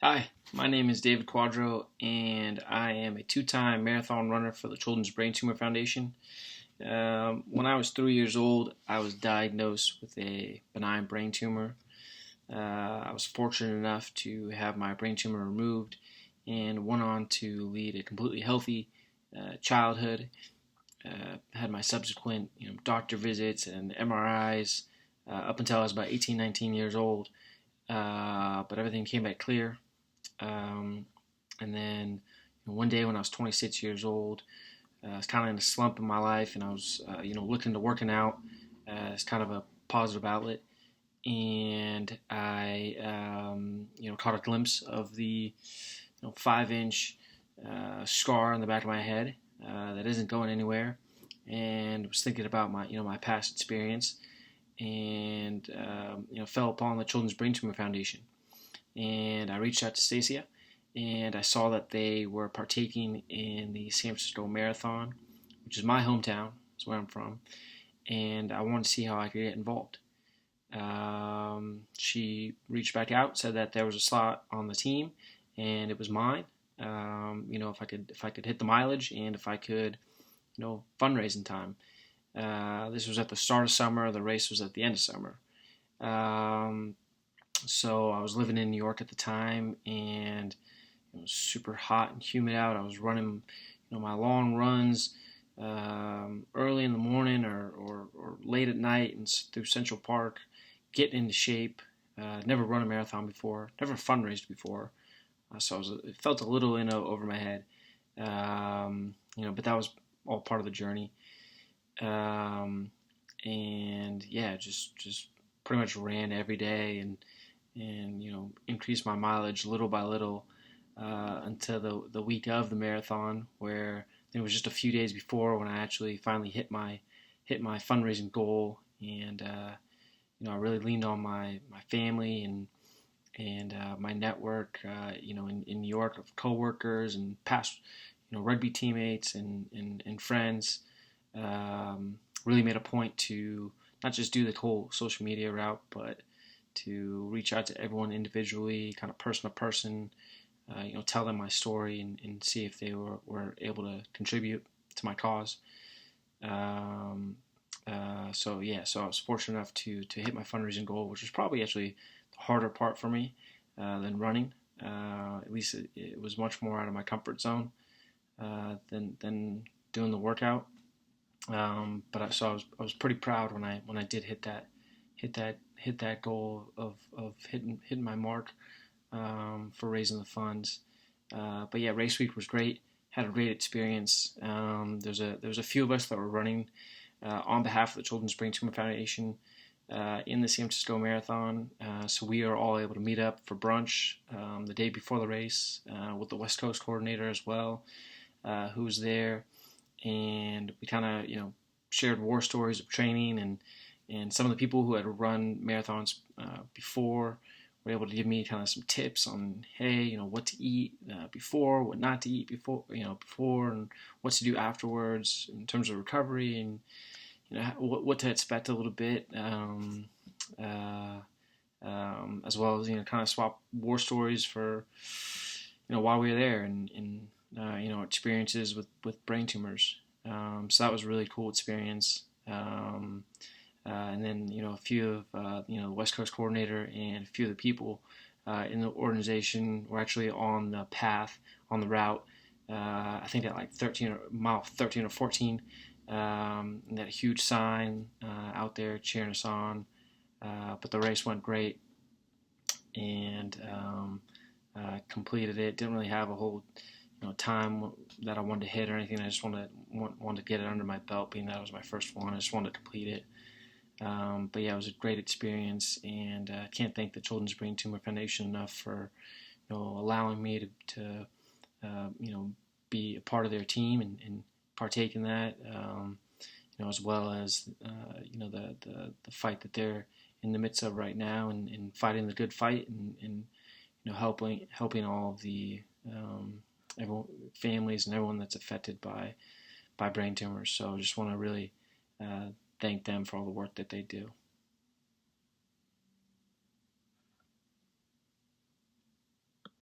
Hi, my name is David Cuadro, and I am a two-time marathon runner for the Children's Brain Tumor Foundation. When I was 3 years old, I was diagnosed with a benign brain tumor. I was fortunate enough to have my brain tumor removed and went on to lead a completely healthy childhood. Had my subsequent doctor visits and MRIs up until I was about 18, 19 years old, but everything came back clear. And then one day when I was 26 years old, I was kind of in a slump in my life, and I was looking to working out as kind of a positive outlet. And I caught a glimpse of the 5-inch scar on the back of my head that isn't going anywhere, and was thinking about my past experience, and fell upon the Children's Brain Tumor Foundation. And I reached out to Stacia, and I saw that they were partaking in the San Francisco Marathon, which is my hometown. That's where I'm from, and I wanted to see how I could get involved. She reached back out, said that there was a slot on the team, and it was mine. If I could hit the mileage, and if I could, fundraise in time. This was at the start of summer. The race was at the end of summer. So I was living in New York at the time, and it was super hot and humid out. I was running, my long runs early in the morning or late at night and through Central Park, getting into shape. Never run a marathon before, never fundraised before, so it felt a little in over my head. But that was all part of the journey. And yeah, just pretty much ran every day and increased my mileage little by little until the week of the marathon, where it was just a few days before when I actually finally hit my fundraising goal. And I really leaned on my family and my network, in New York, of coworkers and past rugby teammates and friends. Really made a point to not just do the whole social media route, but to reach out to everyone individually, kind of person to person, tell them my story and see if they were able to contribute to my cause. So I was fortunate enough to hit my fundraising goal, which was probably actually the harder part for me than running. At least it was much more out of my comfort zone than doing the workout. But I was pretty proud when I did hit that goal of hitting my mark for raising the funds. But yeah, race week was great. Had a great experience. There was a few of us that were running on behalf of the Children's Brain Tumor Foundation in the San Francisco Marathon. So we are all able to meet up for brunch the day before the race with the West Coast coordinator as well, who was there, and we kind of shared war stories of training, and some of the people who had run marathons before were able to give me kind of some tips on, hey, what to eat before, what not to eat before, and what to do afterwards in terms of recovery, and what to expect a little bit, as well as kind of swap war stories for while we were there, and experiences with brain tumors. So that was a really cool experience. And then a few of the West Coast coordinator and a few of the people in the organization were actually on the path, on the route. I think at like mile 13 or 14, and they had a huge sign out there cheering us on. But the race went great, and completed it. Didn't really have a whole time that I wanted to hit or anything. I just wanted to get it under my belt, being that it was my first one. I just wanted to complete it. But yeah, it was a great experience, and I can't thank the Children's Brain Tumor Foundation enough for allowing me to be a part of their team and partake in that, as well as the fight that they're in the midst of right now, and fighting the good fight, and helping all of the families and everyone that's affected by brain tumors. So I just want to really thank them for all the work that they do.